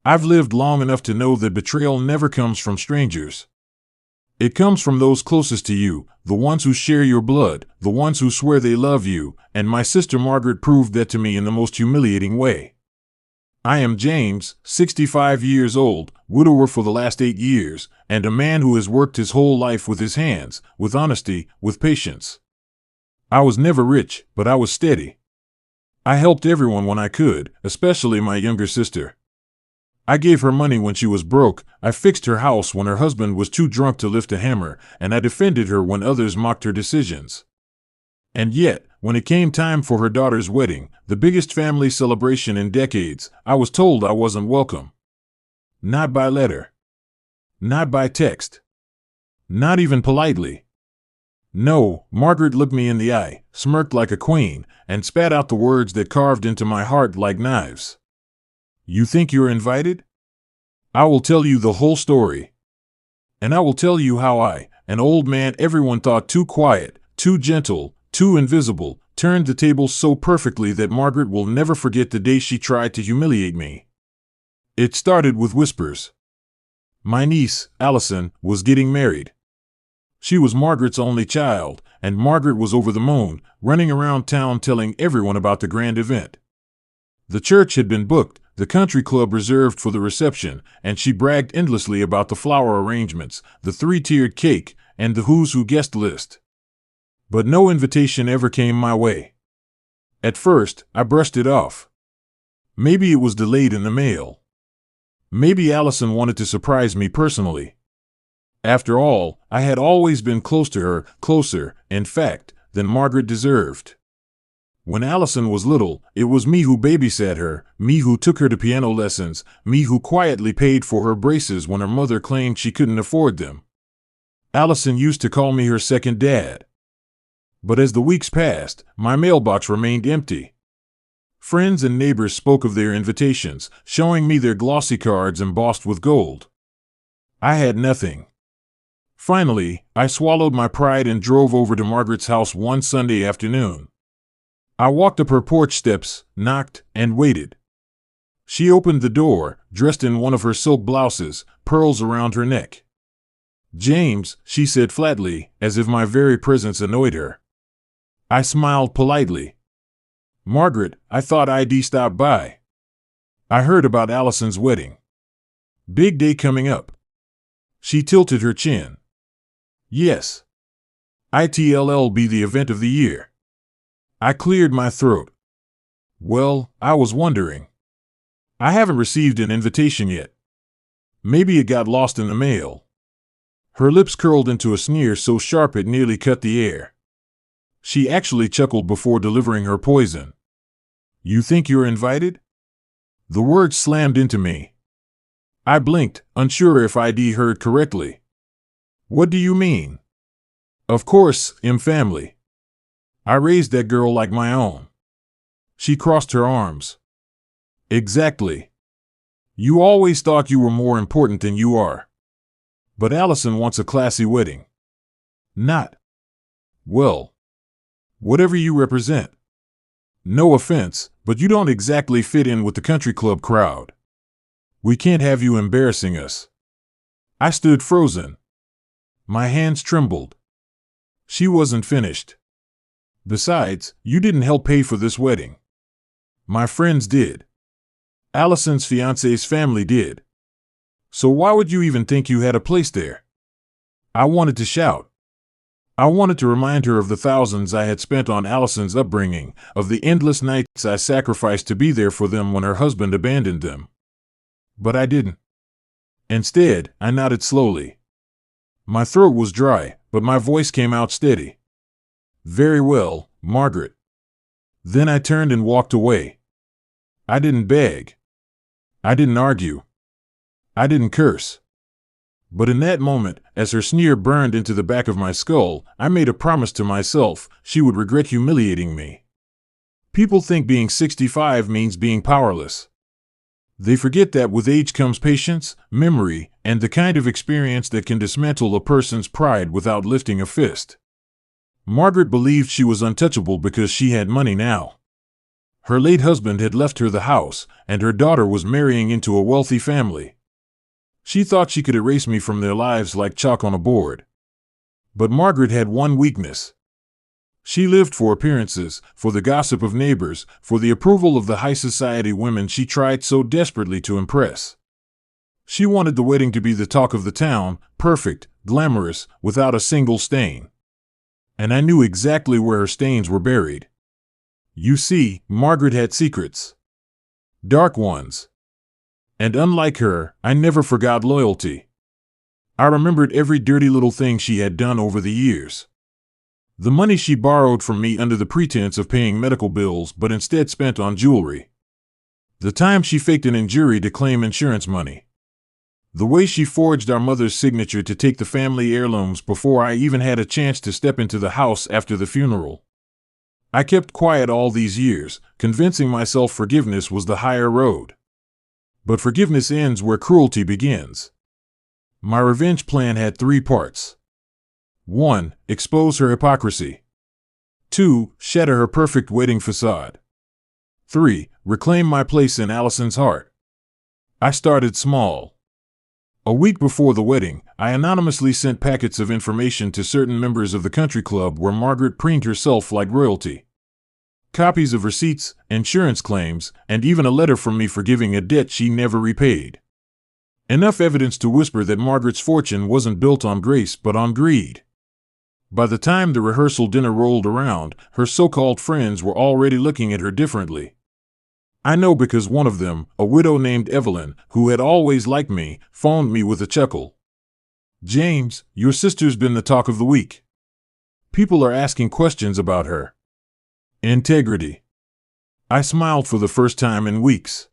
I've lived long enough to know that betrayal never comes from strangers. It comes from those closest to you, the ones who share your blood, the ones who swear they love you, and my sister Margaret proved that to me in the most humiliating way. I am James, 65 years old, widower for the last 8 years, and a man who has worked his whole life with his hands, with honesty, with patience. I was never rich, but I was steady. I helped everyone when I could, especially my younger sister. I gave her money when she was broke, I fixed her house when her husband was too drunk to lift a hammer, and I defended her when others mocked her decisions. And yet, when it came time for her daughter's wedding, the biggest family celebration in decades, I was told I wasn't welcome. Not by letter. Not by text. Not even politely. No, Margaret looked me in the eye, smirked like a queen, and spat out the words that carved into my heart like knives. You think you're invited? I will tell you the whole story. And I will tell you how I, an old man everyone thought too quiet, too gentle, too invisible, turned the tables so perfectly that Margaret will never forget the day she tried to humiliate me. It started with whispers. My niece, Allison, was getting married. She was Margaret's only child, and Margaret was over the moon, running around town telling everyone about the grand event. The church had been booked, the country club reserved for the reception, and she bragged endlessly about the flower arrangements, the 3-tiered cake, and the who's who guest list. But no invitation ever came my way. At first, I brushed it off. Maybe it was delayed in the mail. Maybe Allison wanted to surprise me personally. After all, I had always been close to her, closer, in fact, than Margaret deserved. When Allison was little, it was me who babysat her, me who took her to piano lessons, me who quietly paid for her braces when her mother claimed she couldn't afford them. Allison used to call me her second dad. But as the weeks passed, my mailbox remained empty. Friends and neighbors spoke of their invitations, showing me their glossy cards embossed with gold. I had nothing. Finally, I swallowed my pride and drove over to Margaret's house one Sunday afternoon. I walked up her porch steps, knocked, and waited. She opened the door, dressed in one of her silk blouses, pearls around her neck. James, she said flatly, as if my very presence annoyed her. I smiled politely. Margaret, I thought I'd stop by. I heard about Allison's wedding. Big day coming up. She tilted her chin. Yes. It'll be the event of the year. I cleared my throat. Well, I was wondering. I haven't received an invitation yet. Maybe it got lost in the mail. Her lips curled into a sneer so sharp it nearly cut the air. She actually chuckled before delivering her poison. You think you're invited? The words slammed into me. I blinked, unsure if I'd heard correctly. What do you mean? Of course, family. I raised that girl like my own. She crossed her arms. Exactly. You always thought you were more important than you are. But Allison wants a classy wedding. Not. Well. Whatever you represent. No offense, but you don't exactly fit in with the country club crowd. We can't have you embarrassing us. I stood frozen. My hands trembled. She wasn't finished. Besides, you didn't help pay for this wedding. My friends did. Allison's fiancé's family did. So why would you even think you had a place there? I wanted to shout. I wanted to remind her of the thousands I had spent on Allison's upbringing, of the endless nights I sacrificed to be there for them when her husband abandoned them. But I didn't. Instead, I nodded slowly. My throat was dry, but my voice came out steady. Very well, Margaret. Then I turned and walked away. I didn't beg. I didn't argue. I didn't curse. But in that moment, as her sneer burned into the back of my skull, I made a promise to myself she would regret humiliating me. People think being 65 means being powerless. They forget that with age comes patience, memory, and the kind of experience that can dismantle a person's pride without lifting a fist. Margaret believed she was untouchable because she had money now. Her late husband had left her the house, and her daughter was marrying into a wealthy family. She thought she could erase me from their lives like chalk on a board. But Margaret had one weakness. She lived for appearances, for the gossip of neighbors, for the approval of the high society women she tried so desperately to impress. She wanted the wedding to be the talk of the town, perfect, glamorous, without a single stain. And I knew exactly where her stains were buried. You see, Margaret had secrets. Dark ones. And unlike her, I never forgot loyalty. I remembered every dirty little thing she had done over the years. The money she borrowed from me under the pretense of paying medical bills but instead spent on jewelry. The time she faked an injury to claim insurance money. The way she forged our mother's signature to take the family heirlooms before I even had a chance to step into the house after the funeral. I kept quiet all these years, convincing myself forgiveness was the higher road. But forgiveness ends where cruelty begins. My revenge plan had 3 parts. 1. Expose her hypocrisy. 2. Shatter her perfect wedding facade. 3. Reclaim my place in Allison's heart. I started small. A week before the wedding, I anonymously sent packets of information to certain members of the country club where Margaret preened herself like royalty. Copies of receipts, insurance claims, and even a letter from me forgiving a debt she never repaid. Enough evidence to whisper that Margaret's fortune wasn't built on grace but on greed. By the time the rehearsal dinner rolled around, her so-called friends were already looking at her differently. I know because one of them, a widow named Evelyn, who had always liked me, phoned me with a chuckle. "James, your sister's been the talk of the week. People are asking questions about her integrity." I smiled for the first time in weeks.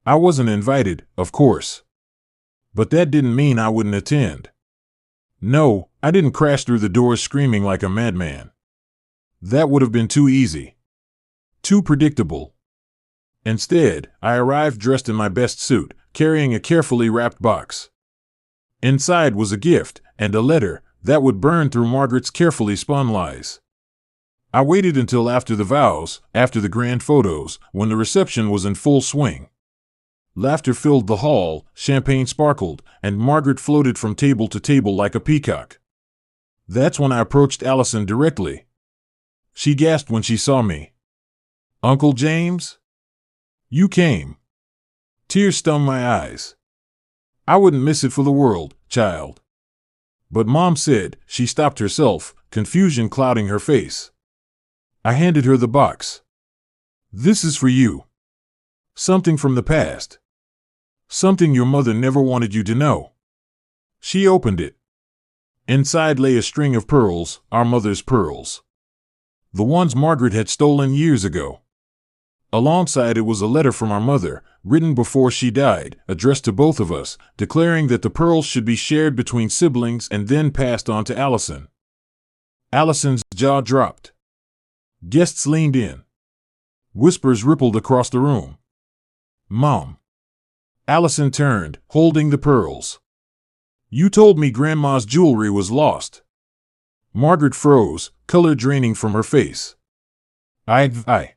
I wasn't invited, of course. But that didn't mean I wouldn't attend. No, I didn't crash through the doors screaming like a madman. That would have been too easy. Too predictable. Instead, I arrived dressed in my best suit, carrying a carefully wrapped box. Inside was a gift, and a letter that would burn through Margaret's carefully spun lies. I waited until after the vows, after the grand photos, when the reception was in full swing. Laughter filled the hall, champagne sparkled, and Margaret floated from table to table like a peacock. That's when I approached Allison directly. She gasped when she saw me. "Uncle James? You came." Tears stung my eyes. "I wouldn't miss it for the world, child." "But Mom said," she stopped herself, confusion clouding her face. I handed her the box. "This is for you. Something from the past. Something your mother never wanted you to know." She opened it. Inside lay a string of pearls, our mother's pearls. The ones Margaret had stolen years ago. Alongside it was a letter from our mother, written before she died, addressed to both of us, declaring that the pearls should be shared between siblings and then passed on to Allison. Allison's jaw dropped. Guests leaned in. Whispers rippled across the room. "Mom." Allison turned, holding the pearls. "You told me Grandma's jewelry was lost." Margaret froze, color draining from her face. I.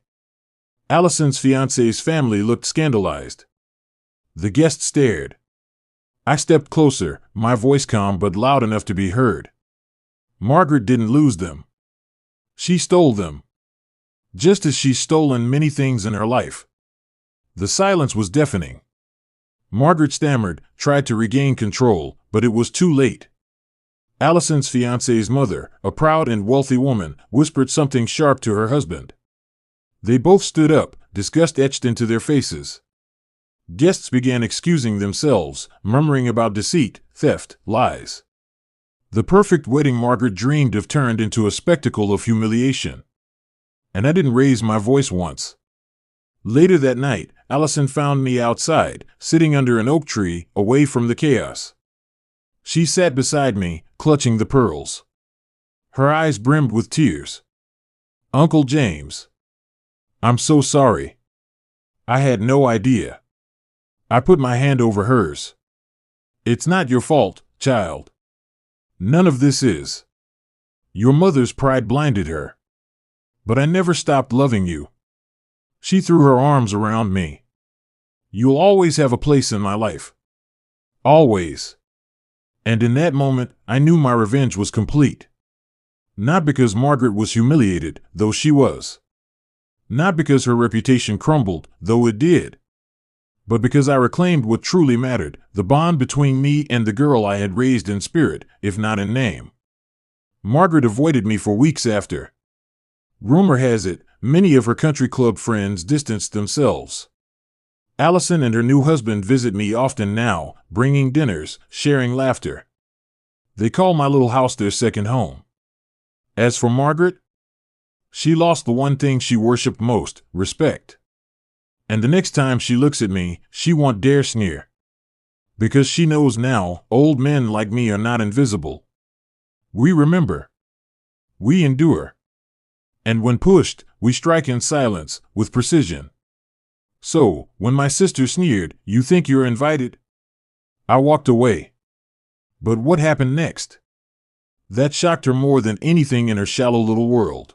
Allison's fiancé's family looked scandalized. The guests stared. I stepped closer, my voice calm but loud enough to be heard. "Margaret didn't lose them. She stole them. Just as she's stolen many things in her life." The silence was deafening. Margaret stammered, tried to regain control, but it was too late. Allison's fiancé's mother, a proud and wealthy woman, whispered something sharp to her husband. They both stood up, disgust etched into their faces. Guests began excusing themselves, murmuring about deceit, theft, lies. The perfect wedding Margaret dreamed of turned into a spectacle of humiliation. And I didn't raise my voice once. Later that night, Allison found me outside, sitting under an oak tree, away from the chaos. She sat beside me, clutching the pearls. Her eyes brimmed with tears. "Uncle James. I'm so sorry. I had no idea." I put my hand over hers. "It's not your fault, child. None of this is. Your mother's pride blinded her. But I never stopped loving you. She threw her arms around me. You'll always have a place in my life. Always. And in that moment, I knew my revenge was complete. Not because Margaret was humiliated, though she was. Not because her reputation crumbled, though it did. But because I reclaimed what truly mattered, the bond between me and the girl I had raised in spirit, if not in name. Margaret avoided me for weeks after. Rumor has it, many of her country club friends distanced themselves. Allison and her new husband visit me often now, bringing dinners, sharing laughter. They call my little house their second home. As for Margaret, she lost the one thing she worshipped most, respect. And the next time she looks at me, she won't dare sneer. Because she knows now, old men like me are not invisible. We remember. We endure. And when pushed, we strike in silence, with precision. So, when my sister sneered, "You think you're invited?" I walked away. But what happened next? That shocked her more than anything in her shallow little world.